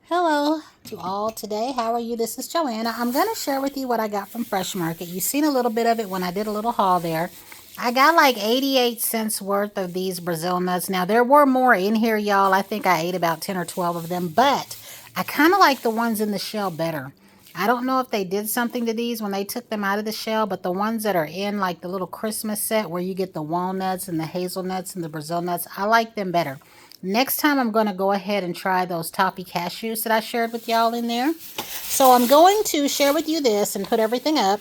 Hello to all today. How are you? This is Joanna. I'm going to share with you what I got from Fresh Market. You've seen a little bit of it when I did a little haul there. I got like 88 cents worth of these Brazil nuts. Now, there were more in here, y'all. I think I ate about 10 or 12 of them, but I kind of like the ones in the shell better. I don't know if they did something to these when they took them out of the shell, but the ones that are in like the little Christmas set where you get the walnuts and the hazelnuts and the Brazil nuts, I like them better. Next time I'm going to go ahead and try those Taffy cashews that I shared with y'all in there. So I'm going to share with you this and put everything up.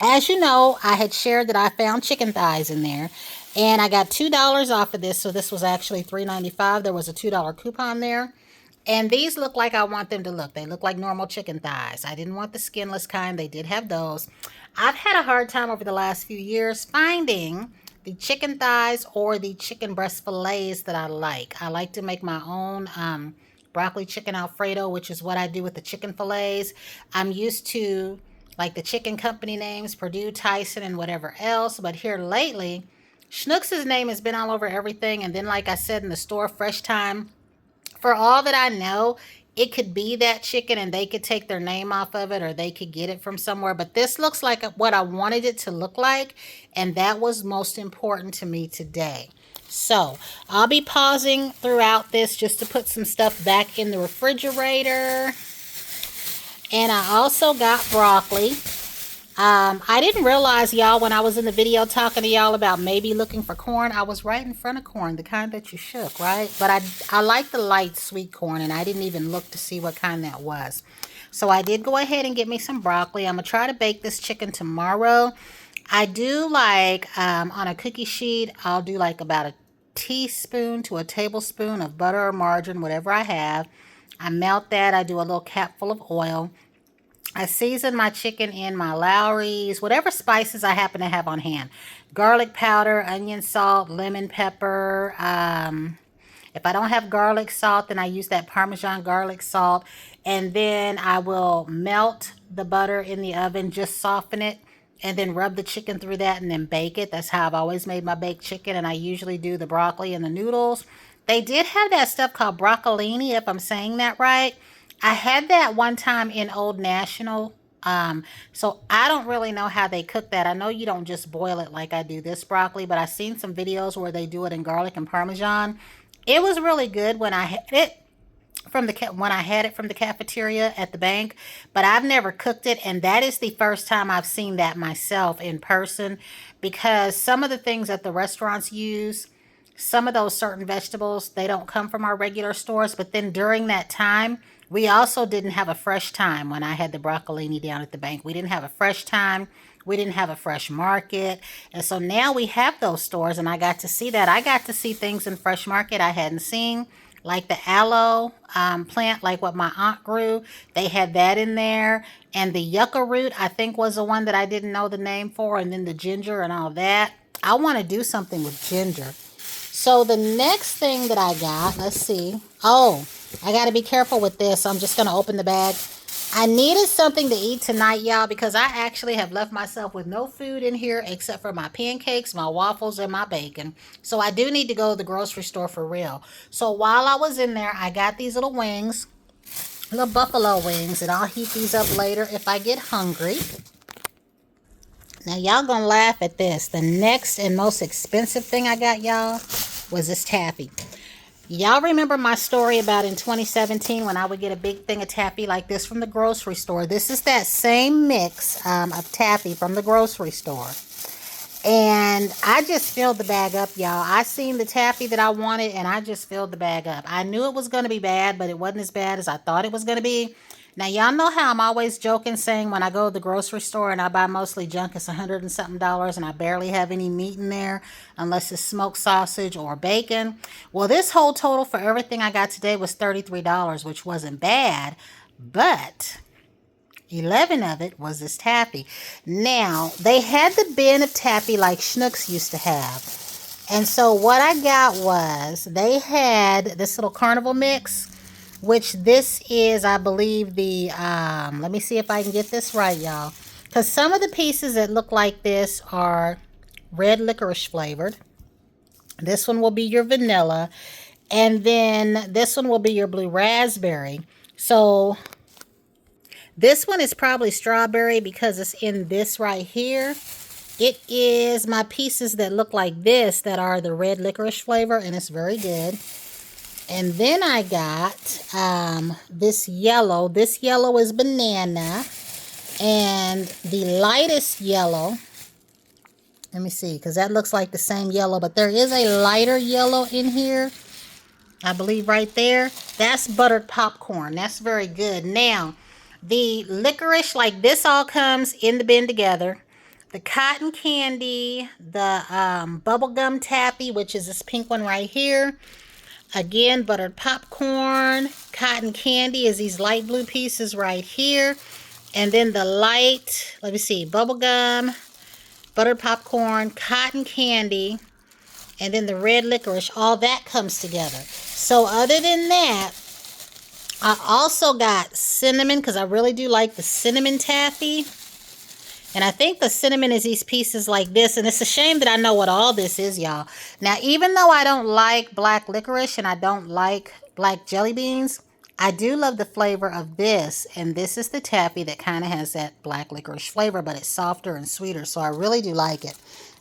As you know, I had shared that I found chicken thighs in there. And I got $2 off of this. So this was actually $3.95. There was a $2 coupon there. And these look like I want them to look. They look like normal chicken thighs. I didn't want the skinless kind. They did have those. I've had a hard time over the last few years finding the chicken thighs or the chicken breast fillets that I like. I like to make my own broccoli chicken Alfredo, which is what I do with the chicken fillets. I'm used to like the chicken company names, Purdue, Tyson, and whatever else. But here lately, Schnucks' name has been all over everything. And then, like I said, in the store, Fresh Thyme, for all that I know, it could be that chicken and they could take their name off of it or they could get it from somewhere. But this looks like what I wanted it to look like. And that was most important to me today. So I'll be pausing throughout this just to put some stuff back in the refrigerator. And I also got broccoli. I didn't realize, y'all, when I was in the video talking to y'all about maybe looking for corn, I was right in front of corn, the kind that you shook, right? But I like the light sweet corn, and I didn't even look to see what kind that was. So I did go ahead and get me some broccoli. I'm going to try to bake this chicken tomorrow. I do like, on a cookie sheet, I'll do like about a teaspoon to a tablespoon of butter or margarine, whatever I have. I melt that. I do a little cap full of oil. I season my chicken in my Lowry's, whatever spices I happen to have on hand. Garlic powder, onion salt, lemon pepper. If I don't have garlic salt, then I use that Parmesan garlic salt. And then I will melt the butter in the oven, just soften it, and then rub the chicken through that and then bake it. That's how I've always made my baked chicken, and I usually do the broccoli and the noodles. They did have that stuff called broccolini, if I'm saying that right. I had that one time in Old National. So I don't really know how they cook that. I know you don't just boil it like I do this broccoli, but I've seen some videos where they do it in garlic and Parmesan. It was really good when I had it from the cafeteria at the bank, but I've never cooked it, and that is the first time I've seen that myself in person, because some of the things that the restaurants use, some of those certain vegetables, they don't come from our regular stores. But then during that time, we also didn't have a fresh time when I had the broccolini down at the bank. We didn't have a fresh time. We didn't have a fresh market. And so now we have those stores, and I got to see that. I got to see things in Fresh Market I hadn't seen, like the aloe plant, like what my aunt grew. They had that in there. And the yucca root, I think, was the one that I didn't know the name for. And then the ginger and all that. I want to do something with ginger. So the next thing that I got, let's see. Oh, I got to be careful with this. So I'm just going to open the bag. I needed something to eat tonight, y'all, because I actually have left myself with no food in here except for my pancakes, my waffles, and my bacon. So I do need to go to the grocery store for real. So while I was in there, I got these little wings, little buffalo wings, and I'll heat these up later if I get hungry. Now, y'all gonna laugh at this. The next and most expensive thing I got, y'all, was this taffy. Y'all remember my story about in 2017 when I would get a big thing of taffy like this from the grocery store? This is that same mix of taffy from the grocery store. And I just filled the bag up, y'all. I seen the taffy that I wanted, and I just filled the bag up. I knew it was going to be bad, but it wasn't as bad as I thought it was going to be. Now, y'all know how I'm always joking, saying when I go to the grocery store and I buy mostly junk, it's $100 and something, and I barely have any meat in there unless it's smoked sausage or bacon. Well, this whole total for everything I got today was $33, which wasn't bad, but 11 of it was this taffy. Now, they had the bin of taffy like Schnucks used to have. And so what I got was, they had this little carnival mix, which this is, I believe, the, let me see if I can get this right, y'all. Because some of the pieces that look like this are red licorice flavored. This one will be your vanilla. And then this one will be your blue raspberry. So this one is probably strawberry because it's in this right here. It is my pieces that look like this that are the red licorice flavor, and it's very good. And then I got this yellow. This yellow is banana. And the lightest yellow, let me see, because that looks like the same yellow, but there is a lighter yellow in here, I believe right there. That's buttered popcorn. That's very good. Now, the licorice, like this all comes in the bin together. The cotton candy, the bubblegum taffy, which is this pink one right here. Again, buttered popcorn. Cotton candy is these light blue pieces right here. And then the light, let me see, bubblegum, buttered popcorn, cotton candy, and then the red licorice, all that comes together. So other than that, I also got cinnamon because I really do like the cinnamon taffy. And I think the cinnamon is these pieces like this. And it's a shame that I know what all this is, y'all. Now, even though I don't like black licorice and I don't like black jelly beans, I do love the flavor of this. And this is the taffy that kind of has that black licorice flavor, but it's softer and sweeter. So I really do like it.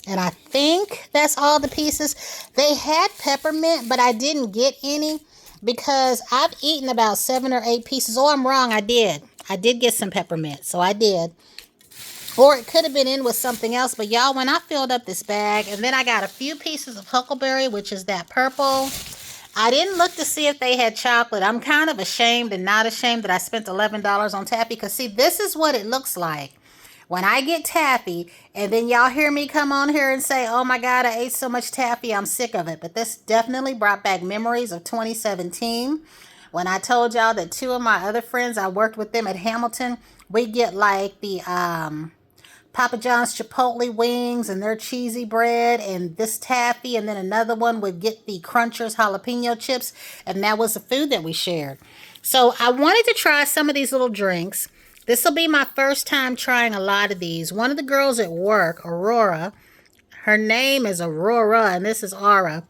And I think that's all the pieces. They had peppermint, but I didn't get any because I've eaten about 7 or 8 pieces. Oh, I'm wrong. I did. I did get some peppermint. So I did. Or it could have been in with something else. But y'all, when I filled up this bag, and then I got a few pieces of huckleberry, which is that purple. I didn't look to see if they had chocolate. I'm kind of ashamed and not ashamed that I spent $11 on taffy. Because see, this is what it looks like when I get taffy. And then y'all hear me come on here and say, oh my God, I ate so much taffy, I'm sick of it. But this definitely brought back memories of 2017. When I told y'all that 2 of my other friends, I worked with them at Hamilton. We get like the Papa John's Chipotle wings and their cheesy bread and this taffy, and then another one would get the Crunchers jalapeno chips, and that was the food that we shared. So I wanted to try some of these little drinks. This will be my first time trying a lot of these. One of the girls at work, Aurora, her name is Aurora, and this is Aura,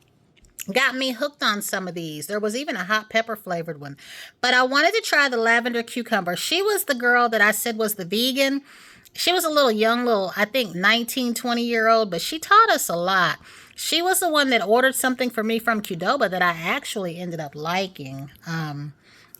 got me hooked on some of these. There was even a hot pepper flavored one. But I wanted to try the lavender cucumber. She was the girl that I said was the vegan. She was a little young, I think 19, 20-year-old, but she taught us a lot. She was the one that ordered something for me from Qdoba that I actually ended up liking.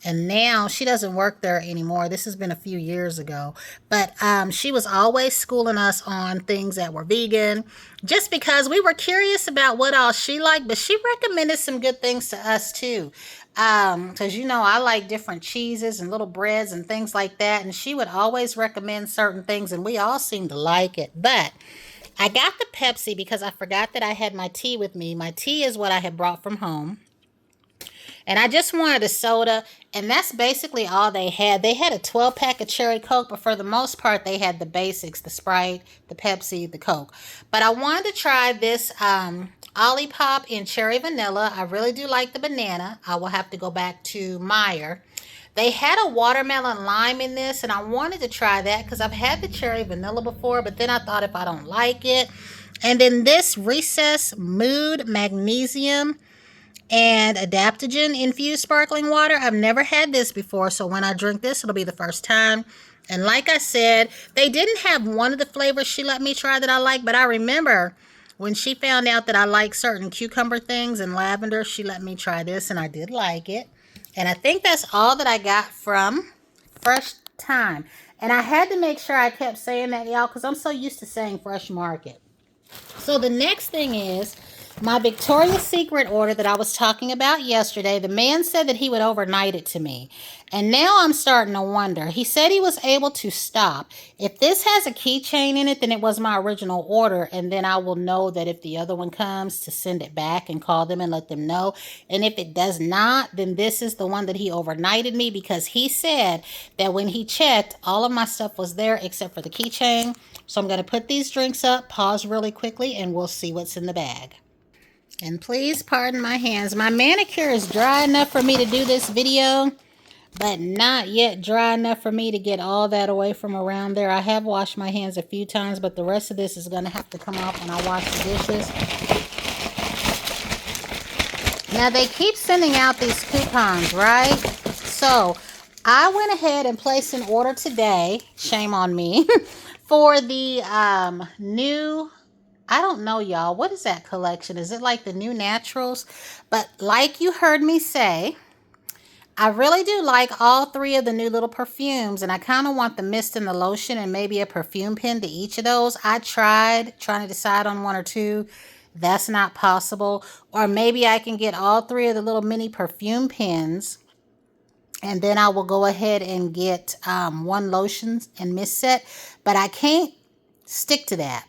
And now she doesn't work there anymore. This has been a few years ago. But she was always schooling us on things that were vegan just because we were curious about what all she liked. But she recommended some good things to us too. Because, you know, I like different cheeses and little breads and things like that. And she would always recommend certain things, and we all seemed to like it. But I got the Pepsi because I forgot that I had my tea with me. My tea is what I had brought from home. And I just wanted a soda, and that's basically all they had. They had a 12-pack of cherry Coke, but for the most part, they had the basics, the Sprite, the Pepsi, the Coke. But I wanted to try this Olipop in cherry vanilla. I really do like the banana. I will have to go back to Meyer. They had a watermelon lime in this, and I wanted to try that because I've had the cherry vanilla before, but then I thought if I don't like it. And then this Recess Mood Magnesium and adaptogen infused sparkling water. I've never had this before, so when I drink this, it'll be the first time. And like I said, they didn't have one of the flavors she let me try that I like, but I remember when she found out that I like certain cucumber things and lavender, she let me try this, and I did like it. And I think that's all that I got from Fresh Thyme. And I had to make sure I kept saying that, y'all, because I'm so used to saying Fresh Market. So the next thing is my Victoria's Secret order that I was talking about yesterday. The man said that he would overnight it to me. And now I'm starting to wonder. He said he was able to stop. If this has a keychain in it, then it was my original order. And then I will know that if the other one comes, to send it back and call them and let them know. And if it does not, then this is the one that he overnighted me, because he said that when he checked, all of my stuff was there except for the keychain. So I'm going to put these drinks up, pause really quickly, and we'll see what's in the bag. And please pardon my hands. My manicure is dry enough for me to do this video, but not yet dry enough for me to get all that away from around there. I have washed my hands a few times, but the rest of this is going to have to come off when I wash the dishes. Now, they keep sending out these coupons, right? So, I went ahead and placed an order today, shame on me, for the new, I don't know, y'all. What is that collection? Is it like the new naturals? But like you heard me say, I really do like all three of the new little perfumes, and I kind of want the mist and the lotion and maybe a perfume pen to each of those. I tried trying to decide on one or two. That's not possible. Or maybe I can get all three of the little mini perfume pens, and then I will go ahead and get one lotion and mist set. But I can't stick to that,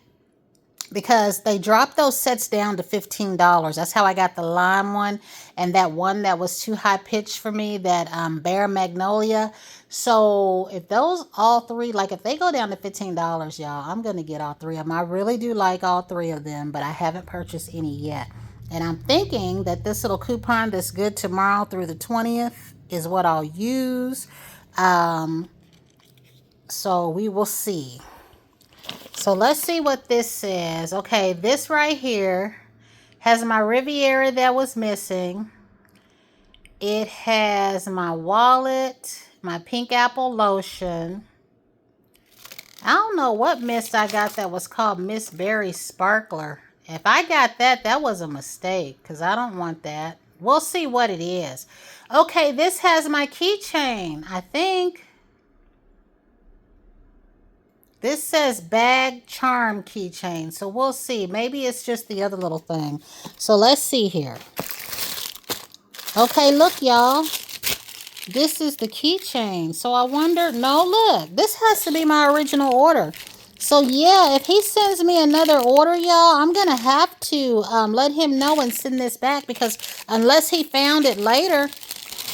because they dropped those sets down to $15. That's how I got the lime one, and that one that was too high pitched for me, that Bare Magnolia. So if those all three, like if they go down to $15, y'all, I'm gonna get all three of them. I really do like all three of them, but I haven't purchased any yet. And I'm thinking that this little coupon that's good tomorrow through the 20th is what I'll use. So we will see. So let's see what this says. Okay, this right here has my Riviera that was missing. It has my wallet, my pink apple lotion. I don't know what mist I got that was called Miss Berry Sparkler. If I got that, that was a mistake, because I don't want that. We'll see what it is. Okay, this has my keychain, I think. This says bag charm keychain, so we'll see. Maybe it's just the other little thing. So let's see here. Okay, look, y'all. This is the keychain. So I wonder, no, look. This has to be my original order. So yeah, if he sends me another order, y'all, I'm going to have to let him know and send this back, because unless he found it later,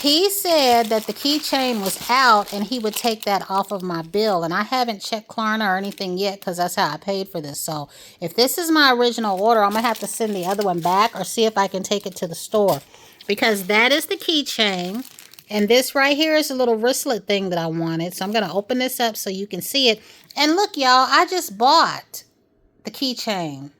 he said that the keychain was out and he would take that off of my bill. And I haven't checked Klarna or anything yet, because that's how I paid for this. So if this is my original order, I'm going to have to send the other one back or see if I can take it to the store. Because that is the keychain. And this right here is a little wristlet thing that I wanted. So I'm going to open this up so you can see it. And look, y'all, I just bought the keychain.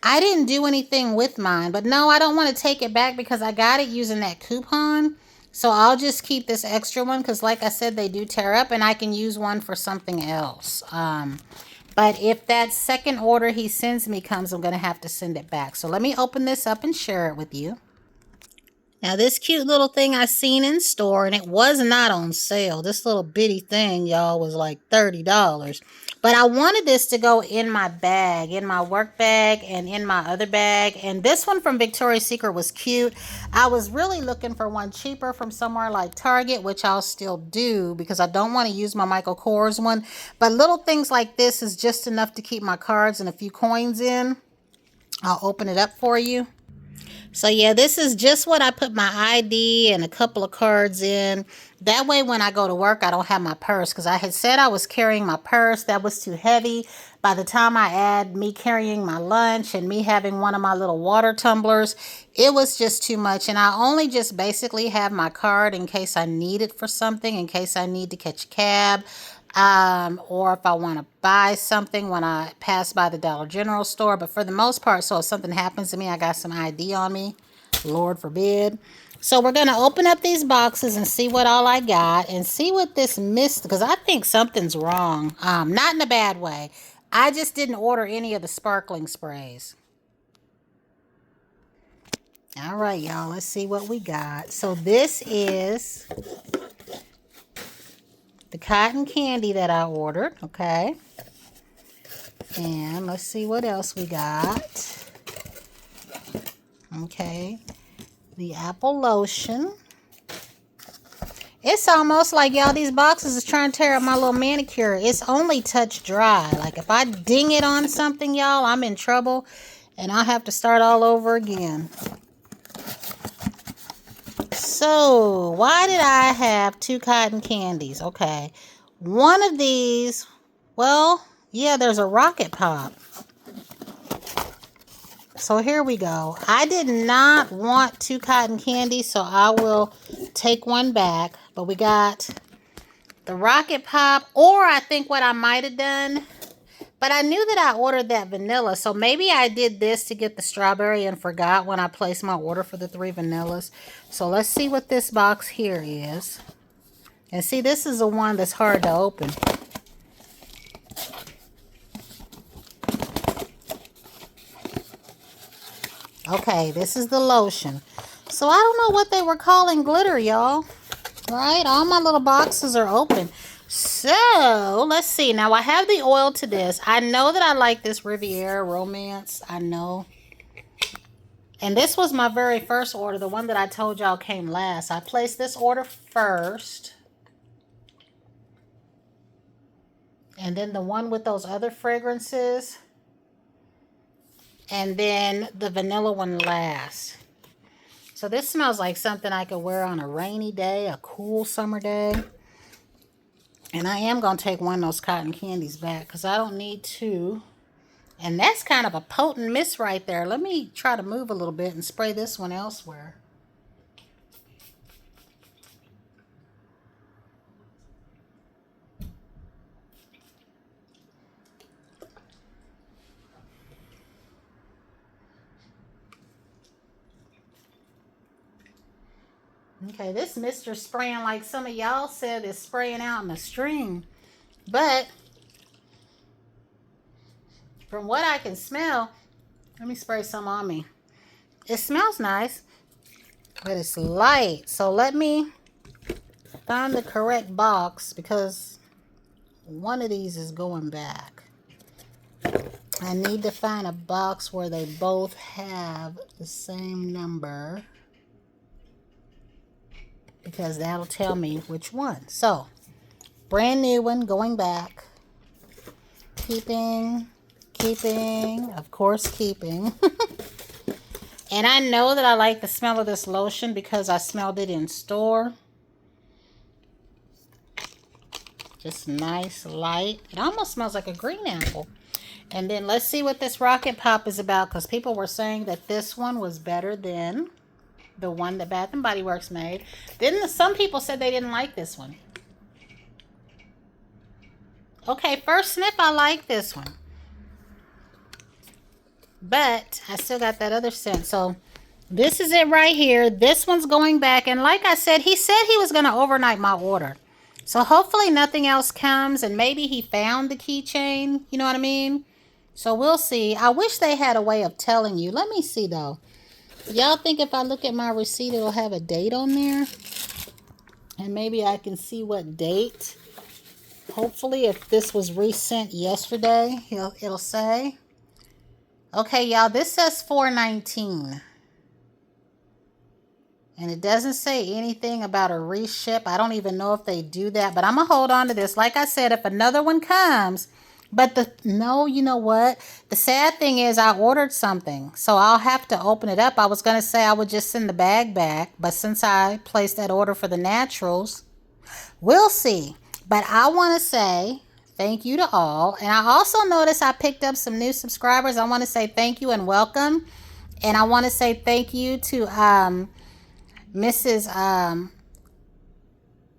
I didn't do anything with mine, but no, I don't want to take it back because I got it using that coupon. So I'll just keep this extra one, because like I said, they do tear up, and I can use one for something else. But if that second order he sends me comes, I'm going to have to send it back. So let me open this up and share it with you. Now, this cute little thing I seen in store, and it was not on sale. This little bitty thing, y'all, was like $30. But I wanted this to go in my bag, in my work bag, and in my other bag. And this one from Victoria's Secret was cute. I was really looking for one cheaper from somewhere like Target, which I'll still do because I don't want to use my Michael Kors one. But little things like this is just enough to keep my cards and a few coins in. I'll open it up for you. So yeah, this is just what I put my ID and a couple of cards in. That way when I go to work, I don't have my purse, because I had said I was carrying my purse. That was too heavy. By the time I add me carrying my lunch and me having one of my little water tumblers, it was just too much. And I only just basically have my card in case I need it for something, in case I need to catch a cab. Or if I want to buy something when I pass by the Dollar General store. But for the most part, so if something happens to me, I got some ID on me. Lord forbid. So we're going to open up these boxes and see what all I got. And see what this missed. Because I think something's wrong. Not in a bad way. I just didn't order any of the sparkling sprays. All right, y'all. Let's see what we got. So this is the cotton candy that I ordered, okay? And let's see what else we got. Okay, the apple lotion. It's almost like, y'all, these boxes is trying to tear up my little manicure. It's only touch dry. Like, if I ding it on something, y'all, I'm in trouble. And I'll have to start all over again. So, why did I have two cotton candies? Okay, one of these, well, yeah, there's a rocket pop. So here we go. I did not want two cotton candies, so I will take one back. But we got the rocket pop, or I think what I might have done, But I knew that I ordered that vanilla, so maybe I did this to get the strawberry and forgot when I placed my order for the 3 vanillas. So let's see what this box here is. And see, this is the one that's hard to open. Okay, this is the lotion. So I don't know what they were calling glitter, y'all. Right? All my little boxes are open. So, let's see. Now, I have the oil to this. I know that I like this Riviera Romance. I know. And this was my very first order. The one that I told y'all came last. I placed this order first. And then the one with those other fragrances. And then the vanilla one last. So this smells like something I could wear on a rainy day, a cool summer day. And I am going to take one of those cotton candies back because I don't need two. And that's kind of a potent mist right there. Let me try to move a little bit and spray this one elsewhere. Okay, this mister spraying like some of y'all said is spraying out in a stream. But from what I can smell, let me spray some on me. It smells nice, but it's light. So let me find the correct box because one of these is going back. I need to find a box where they both have the same number, because that'll tell me which one. So, brand new one, going back. Keeping, of course keeping. And I know that I like the smell of this lotion because I smelled it in store. Just nice, light. It almost smells like a green apple. And then let's see what this Rocket Pop is about, because people were saying that this one was better than the one that Bath & Body Works made. Then some people said they didn't like this one. Okay, first sniff, I like this one. But I still got that other scent. So this is it right here. This one's going back. And like I said, he said he was going to overnight my order. So hopefully nothing else comes. And maybe he found the keychain. You know what I mean? So we'll see. I wish they had a way of telling you. Let me see though. Y'all think if I look at my receipt, it'll have a date on there? And maybe I can see what date. Hopefully, if this was resent yesterday, it'll say. Okay, y'all, this says 4/19. And it doesn't say anything about a reship. I don't even know if they do that. But I'm going to hold on to this. Like I said, if another one comes... But no, you know what? The sad thing is I ordered something. So I'll have to open it up. I was going to say I would just send the bag back. But since I placed that order for the naturals, we'll see. But I want to say thank you to all. And I also noticed I picked up some new subscribers. I want to say thank you and welcome. And I want to say thank you to Mrs.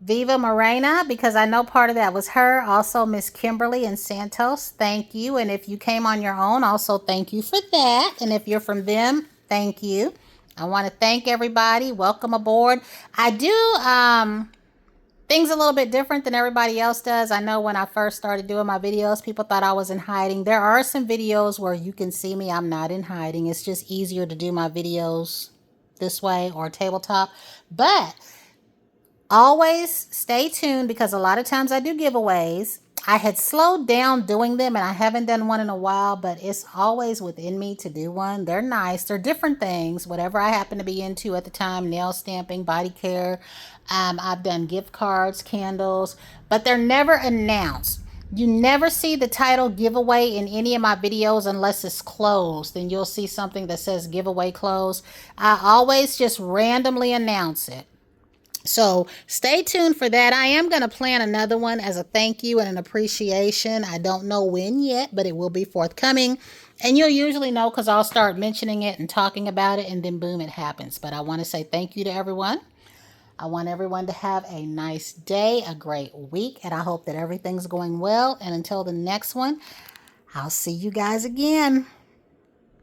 Viva Morena, because I know part of that was her. Also, Miss Kimberly and Santos, thank you. And if you came on your own, also thank you for that. And if you're from them, thank you. I want to thank everybody. Welcome aboard. I do things a little bit different than everybody else does. I know when I first started doing my videos, people thought I was in hiding. There are some videos where you can see me. I'm not in hiding. It's just easier to do my videos this way or tabletop. But always stay tuned because a lot of times I do giveaways. I had slowed down doing them and I haven't done one in a while, but it's always within me to do one. They're nice. They're different things, whatever I happen to be into at the time, nail stamping, body care. I've done gift cards, candles, but they're never announced. You never see the title giveaway in any of my videos unless it's closed. Then you'll see something that says giveaway closed. I always just randomly announce it. So stay tuned for that. I am going to plan another one as a thank you and an appreciation. I don't know when yet, but it will be forthcoming. And you'll usually know because I'll start mentioning it and talking about it, and then boom, it happens. But I want to say thank you to everyone. I want everyone to have a nice day, a great week, and I hope that everything's going well. And until the next one, I'll see you guys again.